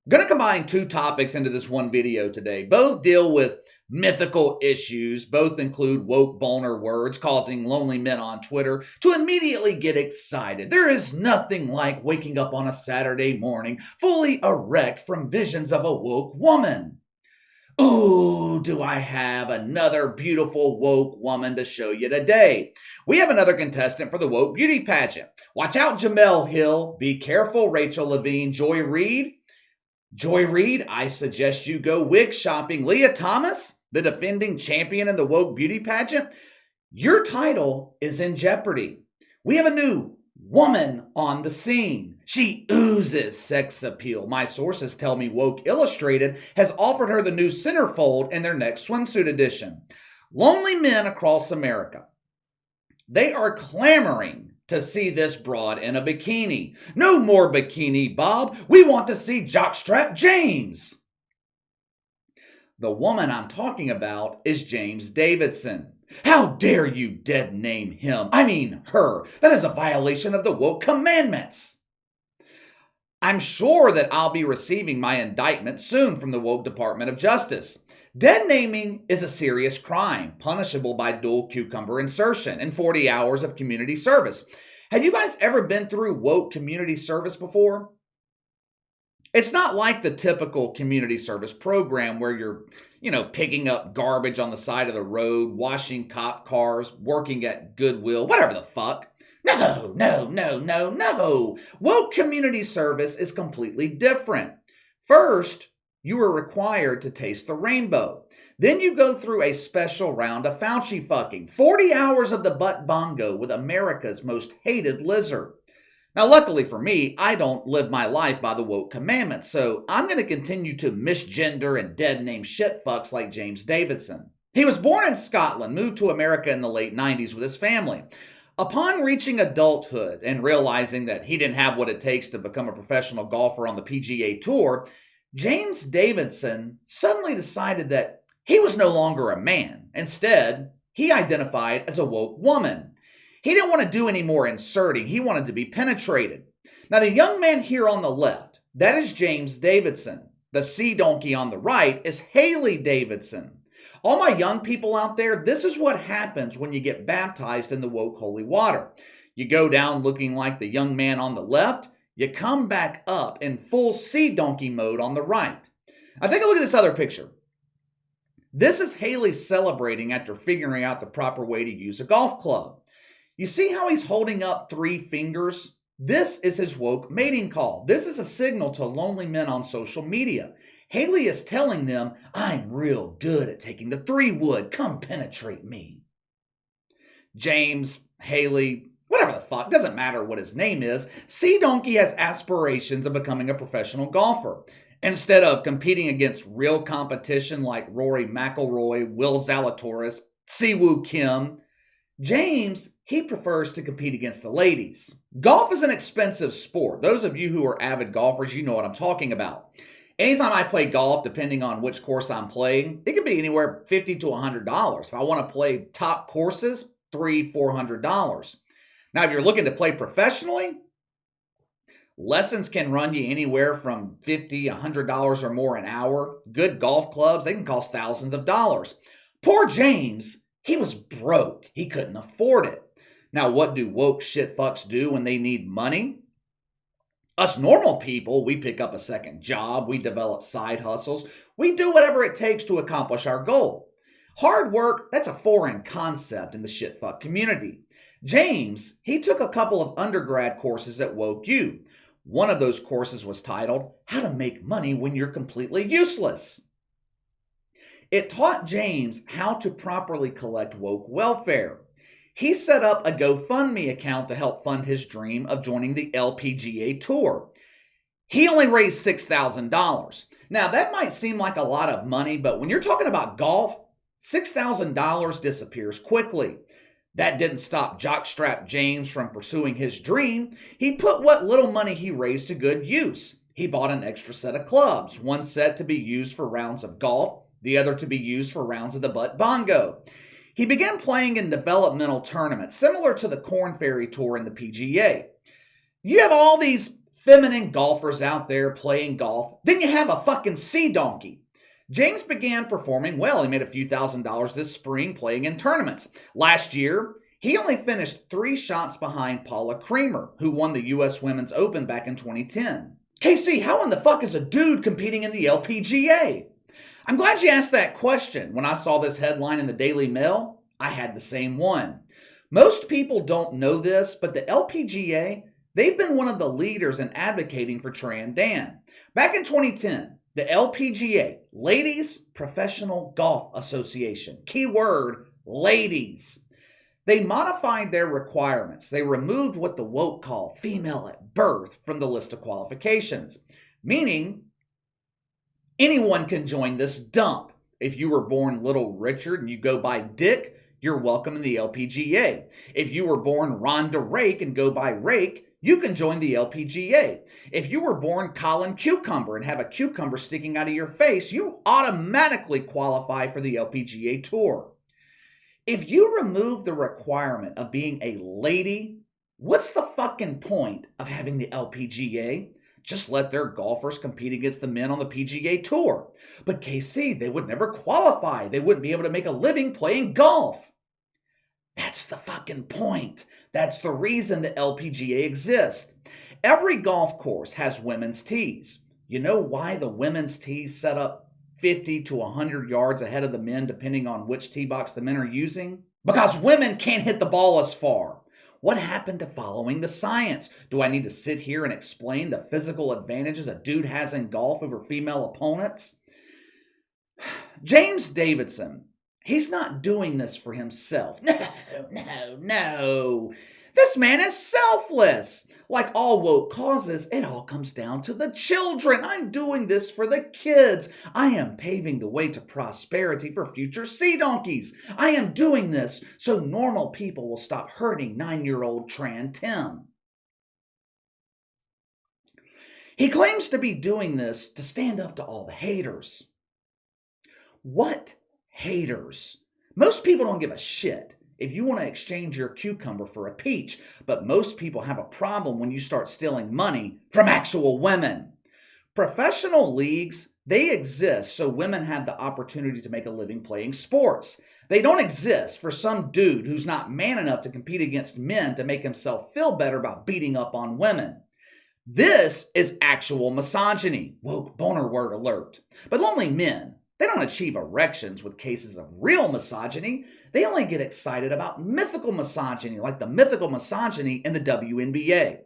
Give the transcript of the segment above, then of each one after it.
I'm going to combine two topics into this one video today. Both deal with mythical issues. Both include woke boner words causing lonely men on Twitter to immediately get excited. There is nothing like waking up on a Saturday morning fully erect from visions of a woke woman. Ooh, do I have another beautiful woke woman to show you today? We have another contestant for the woke beauty pageant. Watch out, Jamel Hill. Be careful, Rachel Levine. Joy Reid. Joy Reid, I suggest you go wig shopping. Leah Thomas, the defending champion in the woke beauty pageant. Your title is in jeopardy. We have a new woman on the scene. She oozes sex appeal. My sources tell me Woke Illustrated has offered her the new centerfold in their next swimsuit edition. Lonely men across America, they are clamoring to see this broad in a bikini. No more bikini, Bob. We want to see Jockstrap James. The woman I'm talking about is James Davidson. How dare you dead name him? I mean her. That is a violation of the woke commandments. I'm sure that I'll be receiving my indictment soon from the woke Department of Justice. Dead naming is a serious crime, punishable by dual cucumber insertion and 40 hours of community service. Have you guys ever been through woke community service before? It's not like the typical community service program where you're, picking up garbage on the side of the road, washing cop cars, working at Goodwill, whatever the fuck. No. Woke community service is completely different. First, you are required to taste the rainbow. Then you go through a special round of Fauci fucking. 40 hours of the butt bongo with America's most hated lizard. Now, luckily for me, I don't live my life by the woke commandments, so I'm going to continue to misgender and dead name shit fucks like James Davidson. He was born in Scotland, moved to America in the late 90s with his family. Upon reaching adulthood and realizing that he didn't have what it takes to become a professional golfer on the PGA Tour, James Davidson suddenly decided that he was no longer a man. Instead, he identified as a woke woman. He didn't want to do any more inserting. He wanted to be penetrated. Now, the young man here on the left, that is James Davidson. The sea donkey on the right is Hailey Davison. All my young people out there, this is what happens when you get baptized in the woke holy water. You go down looking like the young man on the left. You come back up in full sea donkey mode on the right. Now, take a look at this other picture. This is Hailey celebrating after figuring out the proper way to use a golf club. You see how he's holding up 3 fingers? This is his woke mating call. This is a signal to lonely men on social media. Hailey is telling them, I'm real good at taking the 3-wood. Come penetrate me. James, Hailey, whatever the fuck, doesn't matter what his name is, Sea Donkey has aspirations of becoming a professional golfer. Instead of competing against real competition like Rory McIlroy, Will Zalatoris, Siwoo Kim, James, he prefers to compete against the ladies. Golf is an expensive sport. Those of you who are avid golfers, you know what I'm talking about. Anytime I play golf, depending on which course I'm playing, it can be anywhere $50 to $100. If I want to play top courses, $300, $400. Now, if you're looking to play professionally, lessons can run you anywhere from $50, $100 or more an hour. Good golf clubs, they can cost thousands of dollars. Poor James, he was broke. He couldn't afford it. Now, what do woke shit fucks do when they need money? Us normal people, we pick up a second job, we develop side hustles, we do whatever it takes to accomplish our goal. Hard work, that's a foreign concept in the shit fuck community. James, he took a couple of undergrad courses at Woke U. One of those courses was titled, How to Make Money When You're Completely Useless. It taught James how to properly collect woke welfare. He set up a GoFundMe account to help fund his dream of joining the LPGA Tour. He only raised $6,000. Now, that might seem like a lot of money, but when you're talking about golf, $6,000 disappears quickly. That didn't stop Jockstrap James from pursuing his dream. He put what little money he raised to good use. He bought an extra set of clubs, one set to be used for rounds of golf, the other to be used for rounds of the butt bongo. He began playing in developmental tournaments, similar to the Corn Ferry Tour in the PGA. You have all these feminine golfers out there playing golf. Then you have a fucking sea donkey. James began performing well. He made a few $1,000s this spring playing in tournaments. Last year, he only finished 3 shots behind Paula Creamer, who won the U.S. Women's Open back in 2010. KC, how in the fuck is a dude competing in the LPGA? I'm glad you asked that question. When I saw this headline in the Daily Mail, I had the same one. Most people don't know this, but the LPGA, they've been one of the leaders in advocating for trans Dan. Back in 2010, the LPGA, Ladies Professional Golf Association, keyword, ladies, they modified their requirements. They removed what the woke call female at birth from the list of qualifications, meaning anyone can join this dump. If you were born Little Richard and you go by Dick, you're welcome in the LPGA. If you were born Rhonda Rake and go by Rake, you can join the LPGA. If you were born Colin Cucumber and have a cucumber sticking out of your face, you automatically qualify for the LPGA Tour. If you remove the requirement of being a lady, what's the fucking point of having the LPGA? Just let their golfers compete against the men on the PGA Tour. But KC, they would never qualify. They wouldn't be able to make a living playing golf. That's the fucking point. That's the reason the LPGA exists. Every golf course has women's tees. You know why the women's tees set up 50 to 100 yards ahead of the men depending on which tee box the men are using? Because women can't hit the ball as far. What happened to following the science? Do I need to sit here and explain the physical advantages a dude has in golf over female opponents? James Davidson, he's not doing this for himself. No. This man is selfless. Like all woke causes, it all comes down to the children. I'm doing this for the kids. I am paving the way to prosperity for future sea donkeys. I am doing this so normal people will stop hurting 9-year-old Tran Tim. He claims to be doing this to stand up to all the haters. What haters? Most people don't give a shit if you want to exchange your cucumber for a peach, but most people have a problem when you start stealing money from actual women. Professional leagues, they exist so women have the opportunity to make a living playing sports. They don't exist for some dude who's not man enough to compete against men to make himself feel better about beating up on women. This is actual misogyny. Woke boner word alert. But only men, they don't achieve erections with cases of real misogyny. They only get excited about mythical misogyny, like the mythical misogyny in the WNBA.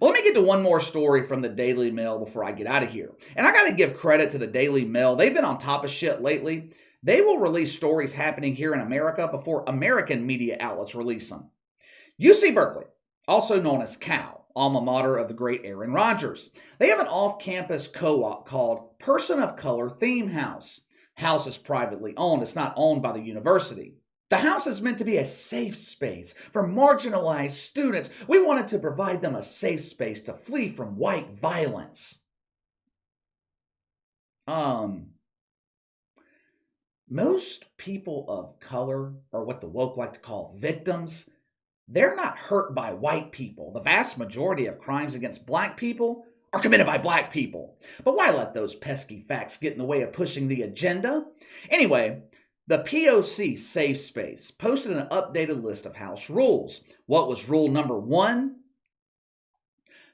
Well, let me get to one more story from the Daily Mail before I get out of here. And I got to give credit to the Daily Mail. They've been on top of shit lately. They will release stories happening here in America before American media outlets release them. UC Berkeley, also known as Cal, alma mater of the great Aaron Rodgers. They have an off-campus co-op called Person of Color Theme House. House is privately owned. It's not owned by the university. The house is meant to be a safe space for marginalized students. We wanted to provide them a safe space to flee from white violence. Most people of color, or what the woke like to call victims, they're not hurt by white people. The vast majority of crimes against black people are committed by black people. But why let those pesky facts get in the way of pushing the agenda? Anyway, the POC Safe Space posted an updated list of house rules. What was rule number 1?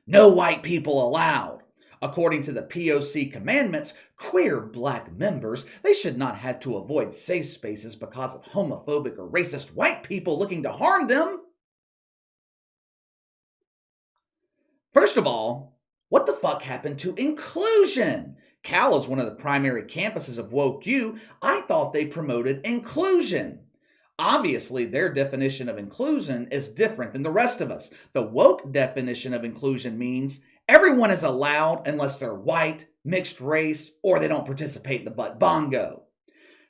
No white people allowed. According to the POC commandments, queer black members, they should not have to avoid safe spaces because of homophobic or racist white people looking to harm them. First of all, what the fuck happened to inclusion? Cal is one of the primary campuses of Woke U. I thought they promoted inclusion. Obviously, their definition of inclusion is different than the rest of us. The woke definition of inclusion means everyone is allowed unless they're white, mixed race, or they don't participate in the butt bongo.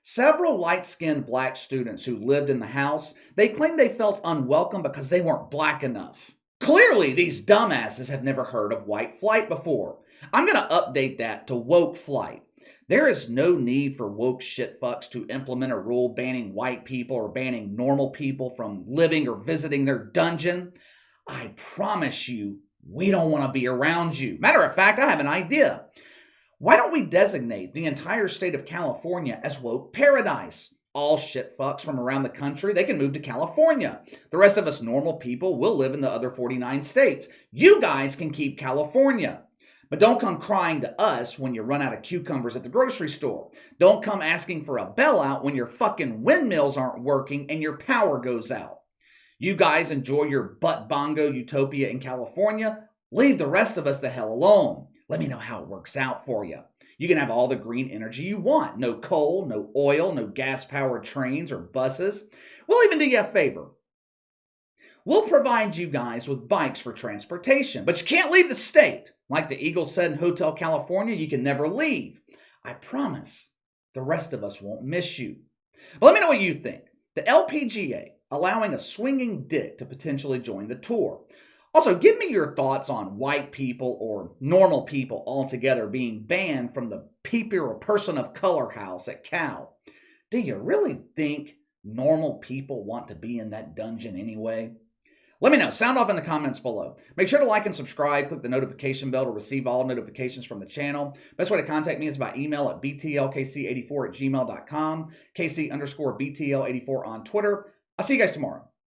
Several light-skinned black students who lived in the house, they claimed they felt unwelcome because they weren't black enough. Clearly, these dumbasses have never heard of white flight before. I'm going to update that to woke flight. There is no need for woke shitfucks to implement a rule banning white people or banning normal people from living or visiting their dungeon. I promise you, We don't want to be around you. Matter of fact, I have an idea. Why don't we designate the entire state of California as woke paradise? All shit fucks from around the country, they can move to California. The rest of us normal people will live in the other 49 states. You guys can keep California. But don't come crying to us when you run out of cucumbers at the grocery store. Don't come asking for a bailout when your fucking windmills aren't working and your power goes out. You guys enjoy your butt bongo utopia in California. Leave the rest of us the hell alone. Let me know how it works out for you. You can have all the green energy you want. No coal, no oil, no gas-powered trains or buses. We'll even do you a favor. We'll provide you guys with bikes for transportation, but you can't leave the state. Like the Eagle said in Hotel California, you can never leave. I promise the rest of us won't miss you. But let me know what you think. The LPGA allowing a swinging dick to potentially join the tour. Also, give me your thoughts on white people or normal people altogether being banned from the people or person of color house at Cal. Do you really think normal people want to be in that dungeon anyway? Let me know. Sound off in the comments below. Make sure to like and subscribe. Click the notification bell to receive all notifications from the channel. Best way to contact me is by email at btlkc84@gmail.com, KC_BTL84 on Twitter. I'll see you guys tomorrow.